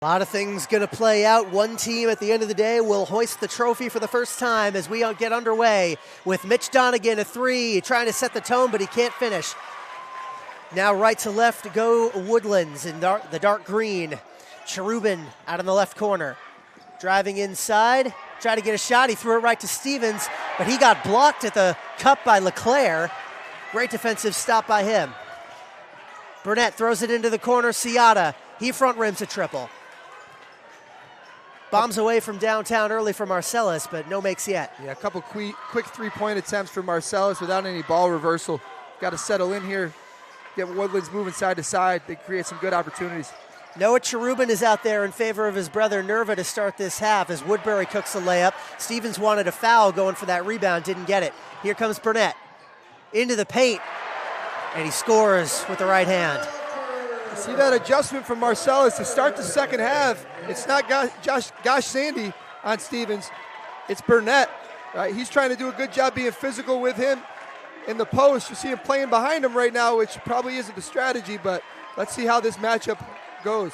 A lot of things going to play out. One team at the end of the day will hoist the trophy for the first time as we get underway with Mitch Donegan, a three, trying to set the tone, but he can't finish. Now right to left to go Woodlands in the dark green. Cherubin out in the left corner. Driving inside, tried to get a shot. He threw it right to Stevens, but he got blocked at the cup by Leclerc. Great defensive stop by him. Burnett throws it into the corner. Ciata, he front rims a triple. Bombs away from downtown early for Marcellus, but no makes yet. Yeah, a couple quick three-point attempts for Marcellus without any ball reversal. Got to settle in here, get Woodlands moving side to side. They create some good opportunities. Noah Cherubin is out there in favor of his brother Nerva to start this half as Woodbury cooks a layup. Stevens wanted a foul going for that rebound, didn't get it. Here comes Burnett into the paint, and he scores with the right hand. See that adjustment from Marcellus to start the second half. It's not Gosh Sandy on Stevens. It's Burnett. Right? He's trying to do a good job being physical with him in the post. You see him playing behind him right now, which probably isn't the strategy, but let's see how this matchup goes.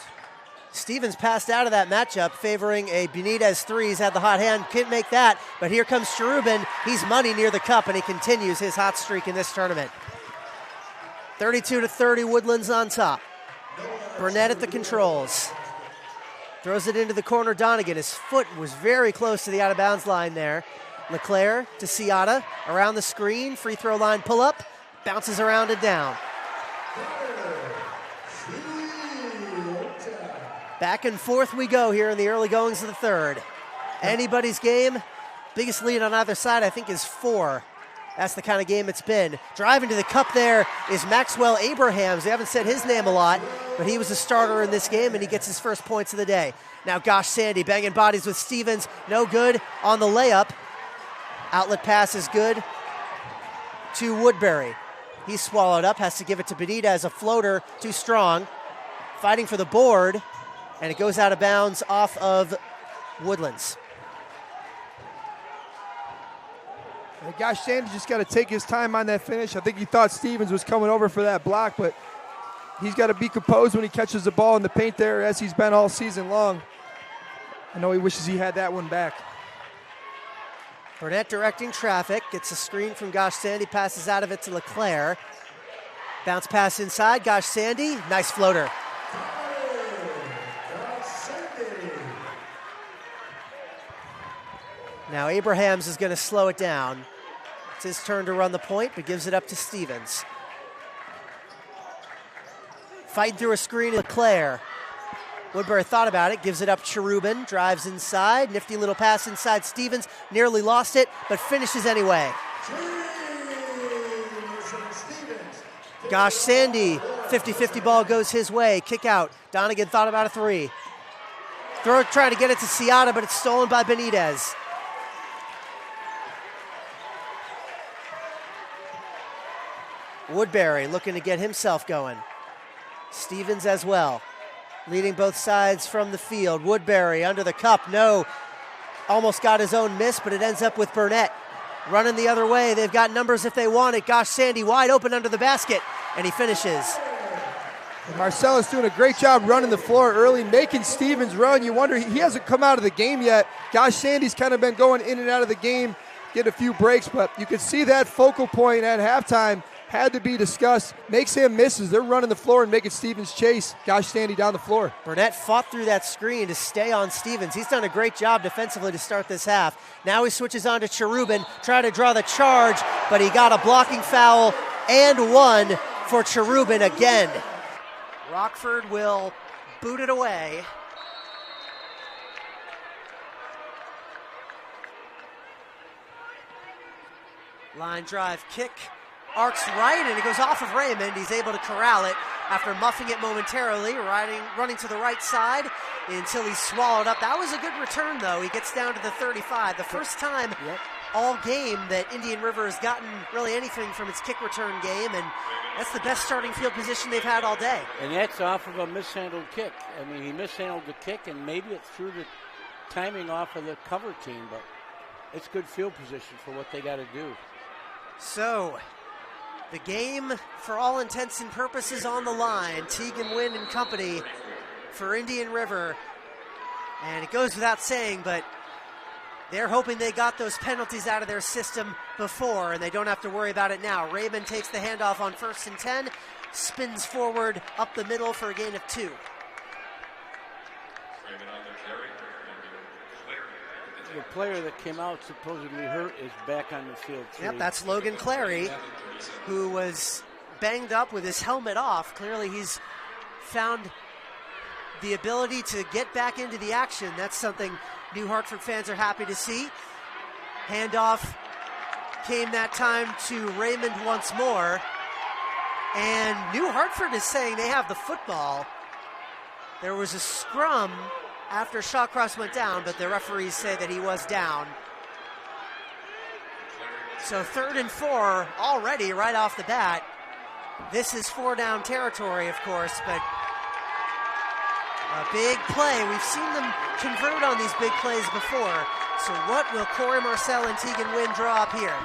Stevens passed out of that matchup, favoring a Benitez three. He's had the hot hand, couldn't make that, but here comes Cherubin. He's money near the cup, and he continues his hot streak in this tournament. 32-30, Woodlands on top. Burnett at the controls. Throws it into the corner, Donegan. His foot was very close to the out-of-bounds line there. Leclerc to Ciata, around the screen, free throw line pull-up, bounces around and down. Back and forth we go here in the early goings of the third. Anybody's game. Biggest lead on either side, I think, is 4. That's the kind of game it's been. Driving to the cup there is Maxwell Abrahams. They haven't said his name a lot, but he was a starter in this game, and he gets his first points of the day. Now Gosh Sandy banging bodies with Stevens. No good on the layup. Outlet pass is good to Woodbury. He's swallowed up, has to give it to Benitez, a floater, too strong. Fighting for the board, and it goes out of bounds off of Woodlands. Gosh Sandy just got to take his time on that finish. I think he thought Stevens was coming over for that block, but he's got to be composed when he catches the ball in the paint there, as he's been all season long. I know he wishes he had that one back. Burnett directing traffic, gets a screen from Gosh Sandy, passes out of it to Leclerc. Bounce pass inside, Gosh Sandy, nice floater. Now Abrahams is going to slow it down. It's his turn to run the point, but gives it up to Stevens. Fighting through a screen, Leclerc. Woodbury thought about it, gives it up Cherubin, drives inside, nifty little pass inside Stevens, nearly lost it, but finishes anyway. Gosh Sandy, 50-50 ball goes his way, kick out. Donegan thought about a three. Throw, trying to get it to Ciata, but it's stolen by Benitez. Woodbury looking to get himself going. Stevens as well, leading both sides from the field. Woodbury under the cup, no. Almost got his own miss, but it ends up with Burnett running the other way. They've got numbers if they want it. Gosh Sandy wide open under the basket, and he finishes. Marcellus doing a great job running the floor early, making Stevens run. You wonder, he hasn't come out of the game yet. Gosh Sandy's kind of been going in and out of the game, getting a few breaks, but you can see that focal point at halftime had to be discussed. Makes him misses. They're running the floor and making Stevens chase Gosh Sandy down the floor. Burnett fought through that screen to stay on Stevens. He's done a great job defensively to start this half. Now he switches on to Cherubin, trying to draw the charge, but he got a blocking foul and one for Cherubin again. Rockford will boot it away. Line drive kick. Arcs right, and it goes off of Raymond. He's able to corral it after muffing it momentarily, running to the right side until he's swallowed up. That was a good return, though. He gets down to the 35. The first time all game that Indian River has gotten really anything from its kick return game, and that's the best starting field position they've had all day. And that's off of a mishandled kick. I mean, he mishandled the kick, and maybe it threw the timing off of the cover team, but it's good field position for what they got to do. So, the game, for all intents and purposes, on the line. Teagan Wynn and company for Indian River And it goes without saying, but they're hoping they got those penalties out of their system before, and they don't have to worry about it now. Raymond takes the handoff on 1st and 10, spins forward up the middle for a gain of 2. The player that came out supposedly hurt is back on the field. Yep, that's Logan Clary, who was banged up with his helmet off. Clearly he's found the ability to get back into the action. That's something New Hartford fans are happy to see. Handoff came that time to Raymond once more. And New Hartford is saying they have the football. There was a scrum after Shawcross went down, but the referees say that he was down. So 3rd and 4 already right off the bat. This is 4-down territory, of course, but a big play. We've seen them convert on these big plays before. So what will Corey Marcel and Tegan Wynn draw up here?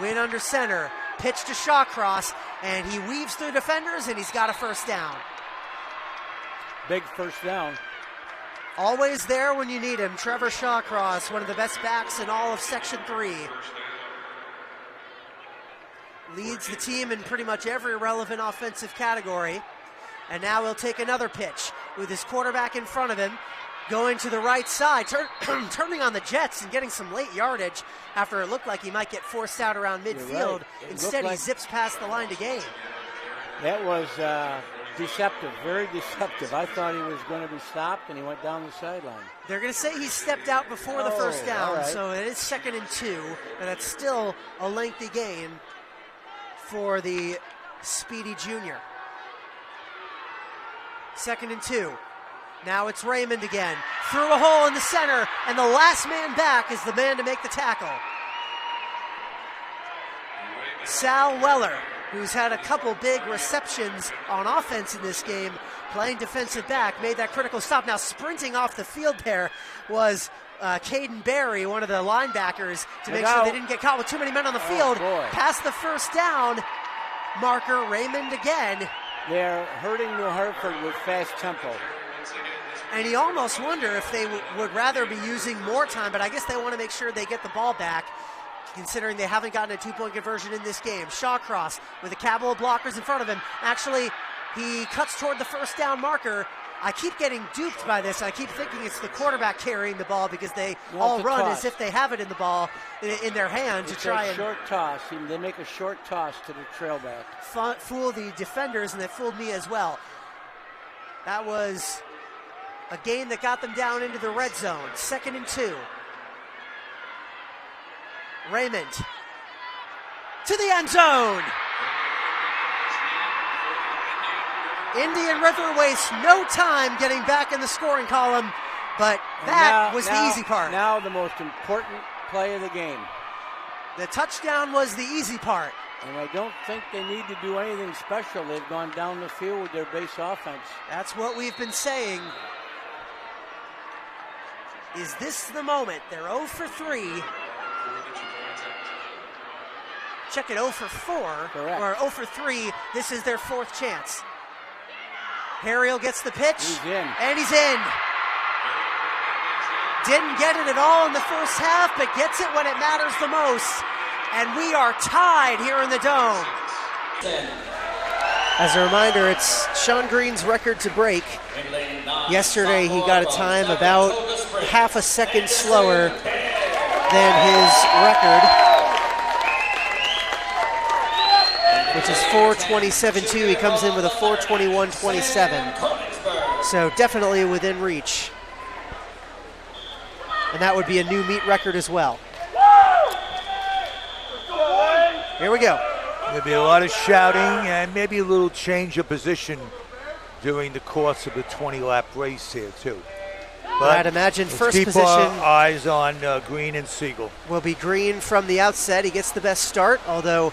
Wynn under center, pitch to Shawcross, and he weaves through defenders, and he's got a 1st down. Big 1st down. Always there when you need him. Trevor Shawcross, one of the best backs in all of Section 3. Leads the team in pretty much every relevant offensive category. And now he'll take another pitch with his quarterback in front of him, going to the right side, turning on the jets and getting some late yardage after it looked like he might get forced out around midfield. Right. Instead, he zips past the line to gain. That was deceptive, very deceptive. I thought he was going to be stopped, and he went down the sideline. They're going to say he stepped out before the 1st down, right. So it is 2nd and 2, but that's still a lengthy gain for the speedy junior. 2nd and 2. Now it's Raymond again. Through a hole in the center, and the last man back is the man to make the tackle. Sal Weller, who's had a couple big receptions on offense in this game, playing defensive back, made that critical stop. Now sprinting off the field there was Caden Berry, one of the linebackers, to make sure they didn't get caught with too many men on the field. Past the 1st down marker, Raymond again. They're hurting New Hartford with fast tempo. And you almost wonder if they would rather be using more time, but I guess they want to make sure they get the ball back, considering they haven't gotten a 2-point conversion in this game. Shawcross with a cabal of blockers in front of him. Actually, he cuts toward the 1st down marker. I keep getting duped by this. I keep thinking it's the quarterback carrying the ball because they all run as if they have it in the ball in their hand to try and short toss. They make a short toss to the trailback. Fool the defenders, and they fooled me as well. That was a gain that got them down into the red zone. 2nd and 2. Raymond to the end zone. Indian River wastes no time getting back in the scoring column, but that was the easy part. Now the most important play of the game. The touchdown was the easy part. And I don't think they need to do anything special. They've gone down the field with their base offense. That's what we've been saying. Is this the moment? They're 0 for 3. Check it, 0 for 4. Correct. Or 0 for 3. This is their 4th chance. Harriel gets the pitch. He's in. And he's in. Didn't get it at all in the first half, but gets it when it matters the most. And we are tied here in the Dome. As a reminder, it's Sean Green's record to break. Yesterday he got a time about half a second slower than his record, which is 4:27.2. He comes in with a 4:21.27. So definitely within reach. And that would be a new meet record as well. Here we go. There'll be a lot of shouting and maybe a little change of position during the course of the 20-lap race here, too. But I'd imagine first keep position our eyes on Green and Siegel. will be Green from the outset. He gets the best start, although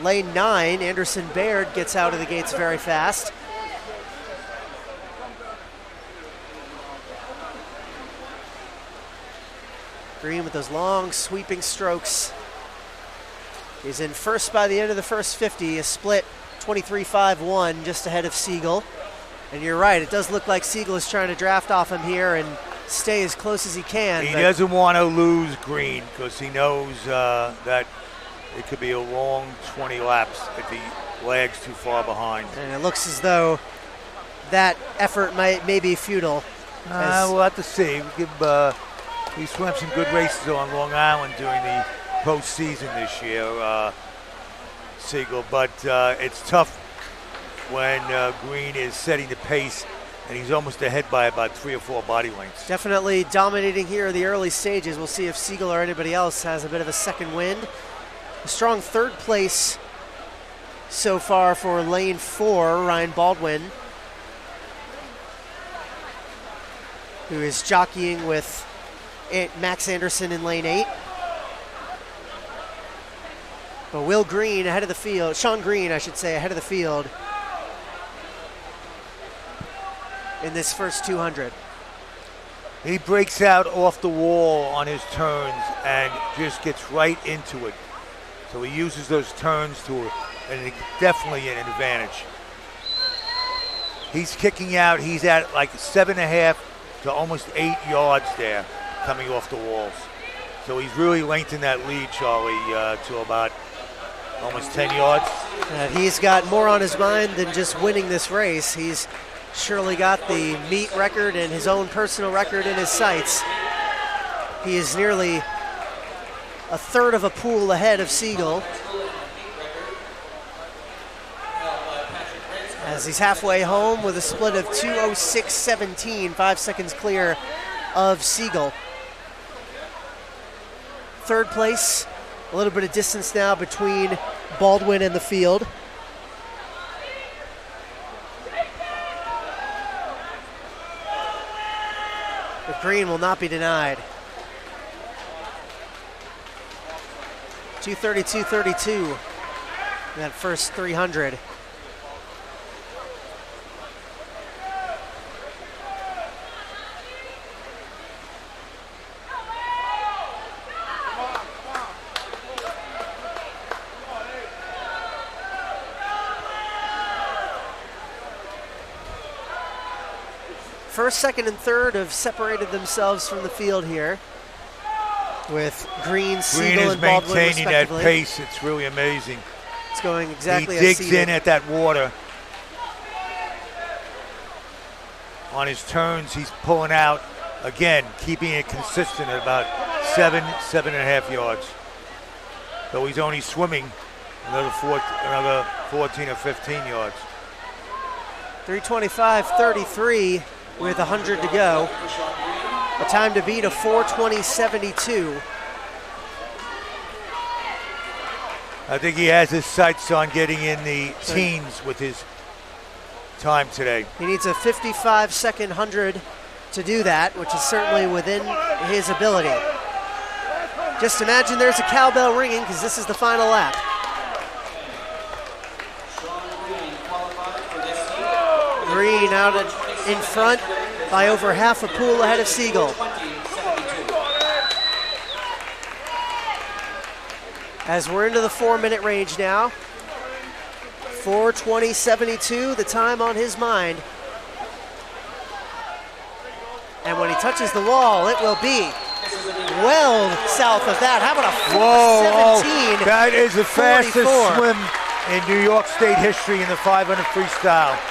lane 9, Anderson Baird, gets out of the gates very fast. Green with those long sweeping strokes. He's in first by the end of the first 50, a split 23-5-1 just ahead of Siegel. And you're right, it does look like Siegel is trying to draft off him here and stay as close as he can. He doesn't want to lose Green because he knows that it could be a long 20 laps if he lags too far behind. And it looks as though that effort may be futile. We'll have to see. He swam some good races on Long Island during the postseason this year, Siegel, but it's tough when Green is setting the pace and he's almost ahead by about 3 or 4 body lengths. Definitely dominating here in the early stages. We'll see if Siegel or anybody else has a bit of a second wind. A strong third place so far for lane 4, Ryan Baldwin, who is jockeying with Max Anderson in lane 8. But Will Green ahead of the field, Sean Green, I should say, ahead of the field in this first 200. He breaks out off the wall on his turns and just gets right into it. So he uses those turns and definitely an advantage. He's kicking out, he's at like 7.5 to almost 8 yards there coming off the walls. So he's really lengthened that lead, Charlie, to about almost 10 yards. He's got more on his mind than just winning this race. He's surely got the meet record and his own personal record in his sights. He is nearly a third of a pool ahead of Siegel, as he's halfway home with a split of 2:06.17, 5 seconds clear of Siegel. Third place, a little bit of distance now between Baldwin and the field. But Green will not be denied. 2:32.32 in that first 300. First, second, and third have separated themselves from the field here, with Green, Siegel, and Baldwin Green is maintaining that respectively. pace. It's really amazing. It's going exactly He as digs seeded. in at that water. On his turns, he's pulling out, again, keeping it consistent at about 7.5 yards. So he's only swimming another 14 or 15 yards. 3:25.33 with 100 to go. A time to beat of 4:20.72. I think he has his sights on getting in the teens with his time today. He needs a 55-second 100 to do that, which is certainly within his ability. Just imagine there's a cowbell ringing because this is the final lap. Green out in front by over half a pool ahead of Siegel. As we're into the 4-minute range now. 4:20.72, the time on his mind. And when he touches the wall, it will be well south of that. How about a 4:17? That is the fastest 44. swim in New York State history in the 500 freestyle.